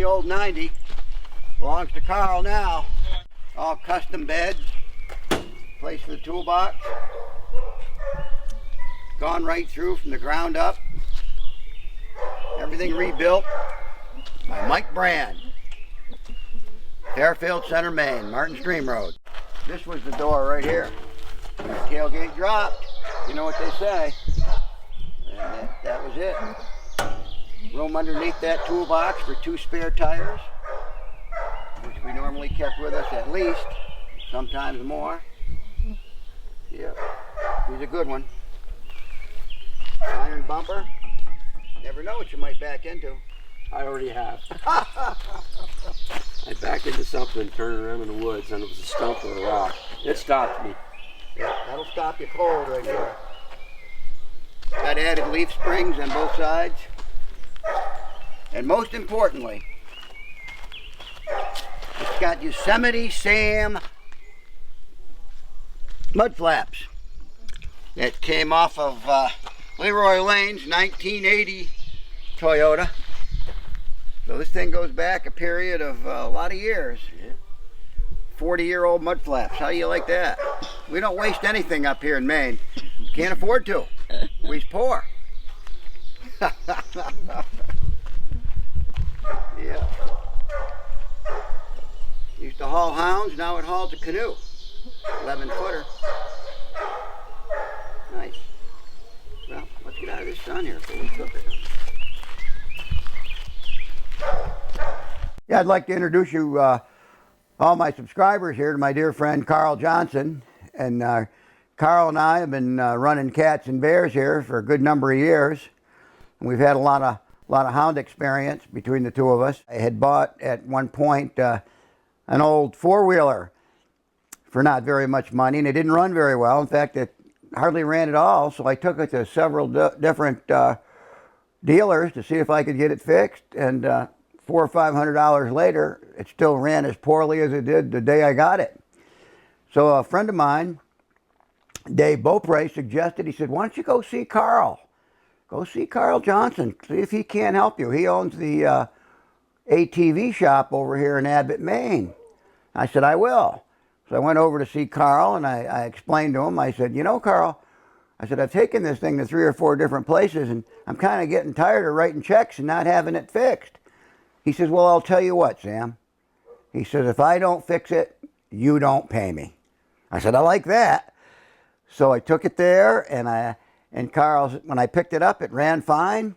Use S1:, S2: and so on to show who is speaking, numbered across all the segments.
S1: the old 90. Belongs to Carl now. All custom beds. Place for the toolbox. Gone right through from the ground up. Everything rebuilt by Mike Brand. Fairfield Center, Maine, Martin Stream Road. This was the door right here. When the tailgate dropped, you know what they say. And that was it. Room underneath that toolbox for 2 spare tires, which we normally kept with us at least, sometimes more. Yeah, he's a good one. Iron bumper. Never know what you might back into.
S2: I already have. I backed into something turning around in the woods, and it was a stump or a rock. It stopped me.
S1: Yeah, that'll stop you cold right there. Got added leaf springs on both sides. And most importantly, it's got Yosemite Sam mud flaps that came off of Leroy Lane's 1980 Toyota. So this thing goes back a period of a lot of years. 40-year-old mud flaps. How do you like that? We don't waste anything up here in Maine. Can't afford to. We's poor. Yeah. Used to haul hounds, now it hauls a canoe. 11-footer. Nice. Well, let's get out of this sun here before we cook it. Yeah, I'd like to introduce you, all my subscribers here, to my dear friend Carl Johnson. And Carl and I have been running cats and bears here for a good number of years. And we've had a lot of hound experience between the two of us. I had bought at one point an old 4-wheeler for not very much money, and it didn't run very well. In fact, it hardly ran at all, so I took it to several different dealers to see if I could get it fixed, and $400 or $500 later, it still ran as poorly as it did the day I got it. So a friend of mine, Dave Beaupre, suggested, he said, why don't you go see Carl? Go see Carl Johnson, see if he can't help you. He owns the ATV shop over here in Abbott, Maine. I said, I will. So I went over to see Carl, and I explained to him, I said, you know, Carl, I said, I've taken this thing to 3 or 4 different places, and I'm kind of getting tired of writing checks and not having it fixed. He says, well, I'll tell you what, Sam. He says, if I don't fix it, you don't pay me. I said, I like that. So I took it there, and Carl, when I picked it up, it ran fine.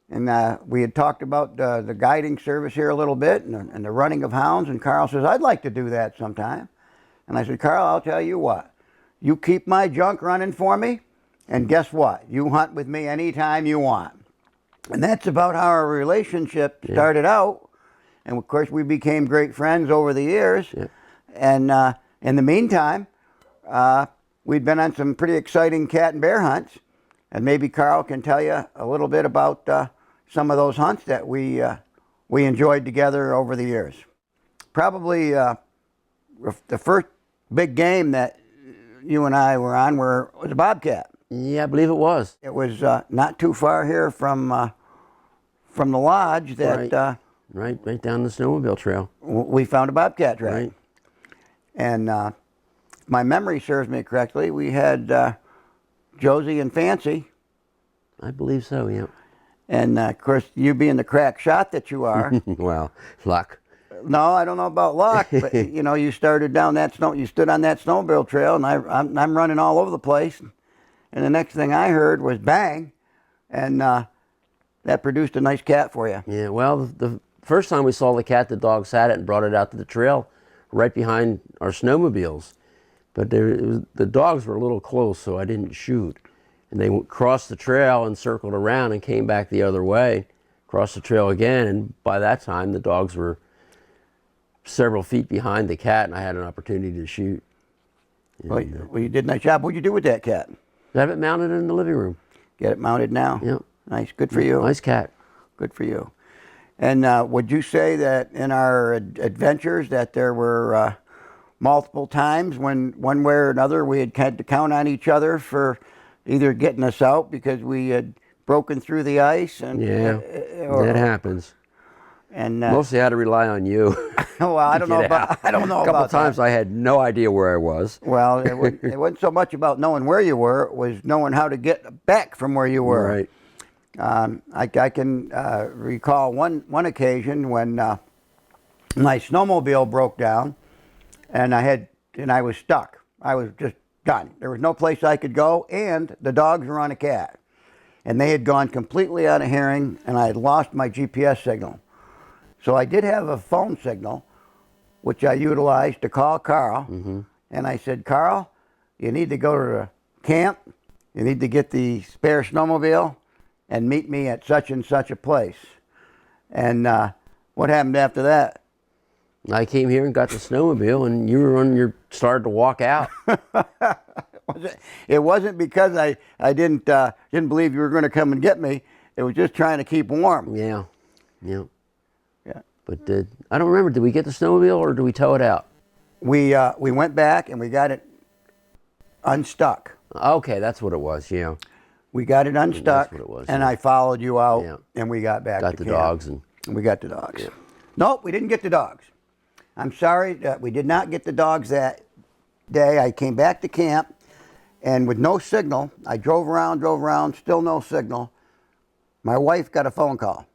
S1: And we had talked about the guiding service here a little bit and the running of hounds. And Carl says, I'd like to do that sometime. And I said, Carl, I'll tell you what. You keep my junk running for me, and guess what? You hunt with me anytime you want. And that's about how our relationship started out. And of course, we became great friends over the years. Yeah. And in the meantime, we'd been on some pretty exciting cat and bear hunts. And maybe Carl can tell you a little bit about some of those hunts that we enjoyed together over the years. Probably the first big game that you and I were on was a Bobcat.
S2: Yeah, I believe it was.
S1: It was not too far here from the lodge that...
S2: Right down the snowmobile trail.
S1: We found a Bobcat track.
S2: Right.
S1: And if my memory serves me correctly, we had Josie and Fancy.
S2: I believe so, yeah.
S1: And of course, you being the crack shot that you are.
S2: Well, luck.
S1: No, I don't know about luck, but you know, you started down that you stood on that snowmobile trail, and I'm running all over the place. And the next thing I heard was bang, and that produced a nice cat for you.
S2: Yeah, well, the first time we saw the cat, the dog sat it and brought it out to the trail right behind our snowmobiles. But the dogs were a little close, so I didn't shoot. And they crossed the trail and circled around and came back the other way, crossed the trail again, and by that time the dogs were several feet behind the cat, and I had an opportunity to shoot.
S1: Well, you did a nice job. What'd you do with that cat?
S2: I have it mounted in the living room.
S1: Get it mounted now?
S2: Yep.
S1: Nice. Good for you.
S2: Nice cat.
S1: Good for you. And would you say that in our adventures that there were multiple times when one way or another we had to count on each other for either getting us out because we had broken through the ice? And
S2: yeah, that happens.
S1: And
S2: Mostly I had to rely on you.
S1: well, I don't know about
S2: A couple times
S1: that.
S2: I had no idea where I was.
S1: Well, it wasn't so much about knowing where you were; it was knowing how to get back from where you were.
S2: Right.
S1: I can recall one occasion when my snowmobile broke down, and I was stuck. I was just done. There was no place I could go, and the dogs were on a cat, and they had gone completely out of hearing, and I had lost my GPS signal. So I did have a phone signal, which I utilized to call Carl, and I said, Carl, you need to go to the camp. You need to get the spare snowmobile and meet me at such and such a place. And what happened after that?
S2: I came here and got the snowmobile, and you were on your started to walk out.
S1: It wasn't because I didn't believe you were going to come and get me. It was just trying to keep warm.
S2: Yeah.
S1: Yeah.
S2: But I don't remember. Did we get the snowmobile or did we tow it out?
S1: We went back and we got it unstuck.
S2: Okay, that's what it was. Yeah.
S1: We got it unstuck,
S2: That's what it was,
S1: and
S2: yeah.
S1: I followed you out,
S2: Yeah.
S1: and we got back
S2: Got
S1: to
S2: the
S1: camp.
S2: dogs and
S1: We got the dogs.
S2: Yeah.
S1: Nope, we didn't get the dogs. I'm sorry that we did not get the dogs that day. I came back to camp, and with no signal, I drove around, still no signal. My wife got a phone call,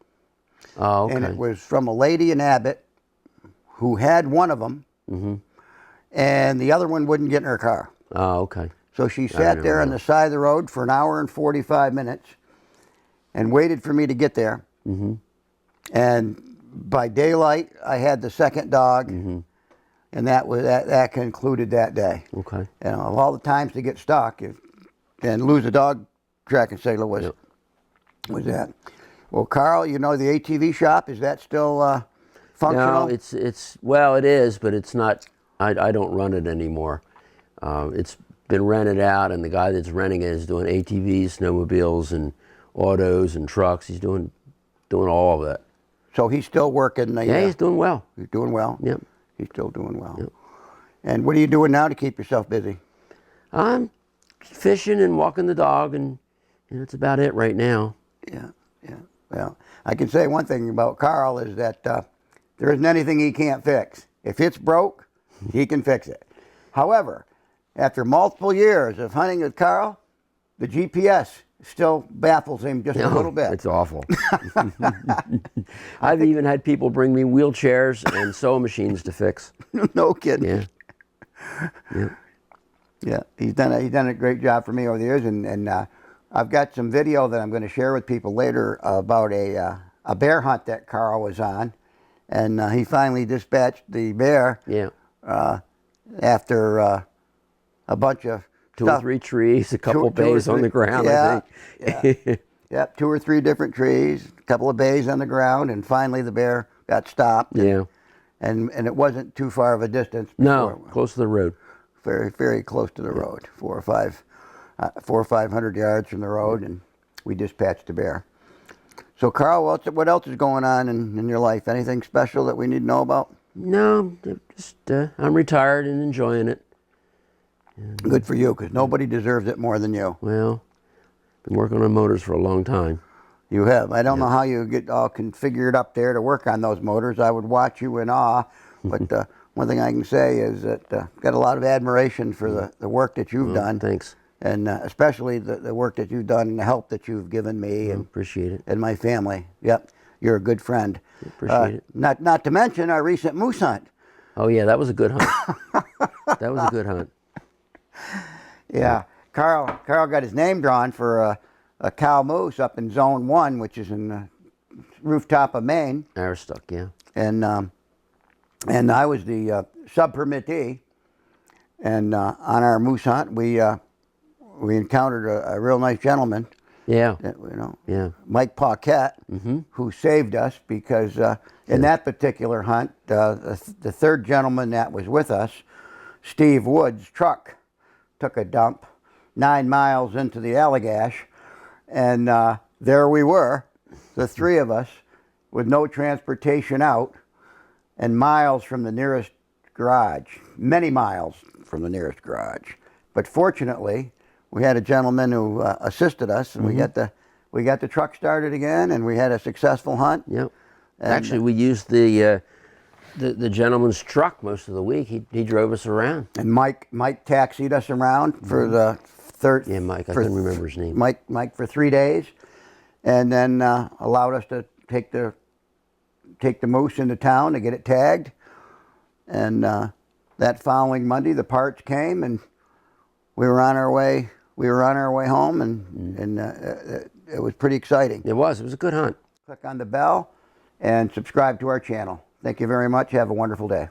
S2: Oh, okay.
S1: and it was from a lady in Abbott who had one of them, and the other one wouldn't get in her car.
S2: Oh, okay.
S1: So she sat there on the side of the road for an hour and 45 minutes and waited for me to get there. And by daylight, I had the second dog, and that concluded that day.
S2: Okay.
S1: You know, of all the times to get stuck and lose a dog tracking signal was that. Well, Carl, you know the ATV shop, is that still functional?
S2: No, it is, but it's not. I don't run it anymore. It's been rented out, and the guy that's renting it is doing ATVs, snowmobiles, and autos and trucks. He's doing all of that.
S1: So he's still working.
S2: Yeah, he's doing well.
S1: He's doing well.
S2: Yep.
S1: He's still doing well.
S2: Yep.
S1: And what are you doing now to keep yourself busy?
S2: I'm fishing and walking the dog, and that's about it right now.
S1: Yeah. Well, I can say one thing about Carl is that there isn't anything he can't fix. If it's broke, he can fix it. However, after multiple years of hunting with Carl, the GPS still baffles him just a little bit.
S2: It's awful. I've even had people bring me wheelchairs and sewing machines to fix.
S1: No kidding. Yeah. He's done a great job for me over the years, and I've got some video that I'm going to share with people later about a bear hunt that Carl was on, and he finally dispatched the bear.
S2: Yeah.
S1: After a bunch of
S2: Two or three trees, a couple of bays on the ground, I think.
S1: Yeah, 2 or 3 different trees, a couple of bays on the ground, and finally the bear got stopped.
S2: Yeah.
S1: And it wasn't too far of a distance.
S2: No, close to the road.
S1: Very, very close to the road, 400 or 500 yards from the road, and we dispatched the bear. So, Carl, what else is going on in your life? Anything special that we need to know about?
S2: No, just I'm retired and enjoying it.
S1: Good for you, because nobody deserves it more than you.
S2: Well, been working on motors for a long time.
S1: You have. I don't know how you get all configured up there to work on those motors. I would watch you in awe. But one thing I can say is that I've got a lot of admiration for the work that you've done.
S2: Thanks.
S1: And especially the work that you've done and the help that you've given me
S2: Appreciate it.
S1: and my family. Yep, you're a good friend.
S2: Appreciate it.
S1: Not to mention our recent moose hunt.
S2: Oh, yeah, that was a good hunt. That was a good hunt.
S1: Yeah, Carl got his name drawn for a cow moose up in Zone 1, which is in the rooftop of Maine.
S2: Aristoc, yeah.
S1: And I was the sub-permittee. And on our moose hunt, we encountered a real nice gentleman.
S2: Yeah.
S1: Mike Bobcat, who saved us because in that particular hunt, the third gentleman that was with us, Steve Wood's truck took a dump 9 miles into the Allagash, and there we were, the 3 of us, with no transportation out, and miles from the nearest garage, many miles from the nearest garage. But fortunately, we had a gentleman who assisted us, and we got the truck started again, and we had a successful hunt.
S2: Yep.
S1: And,
S2: Actually, we used the gentleman's truck most of the week. He drove us around.
S1: and Mike taxied us around for the third.
S2: Yeah, Mike. I couldn't remember his name.
S1: Mike for 3 days, and then allowed us to take the moose into town to get it tagged. And that following Monday, the parts came, and we were on our way. We were on our way home, and it was pretty exciting.
S2: It was a good hunt.
S1: Click on the bell and subscribe to our channel. Thank you very much. Have a wonderful day.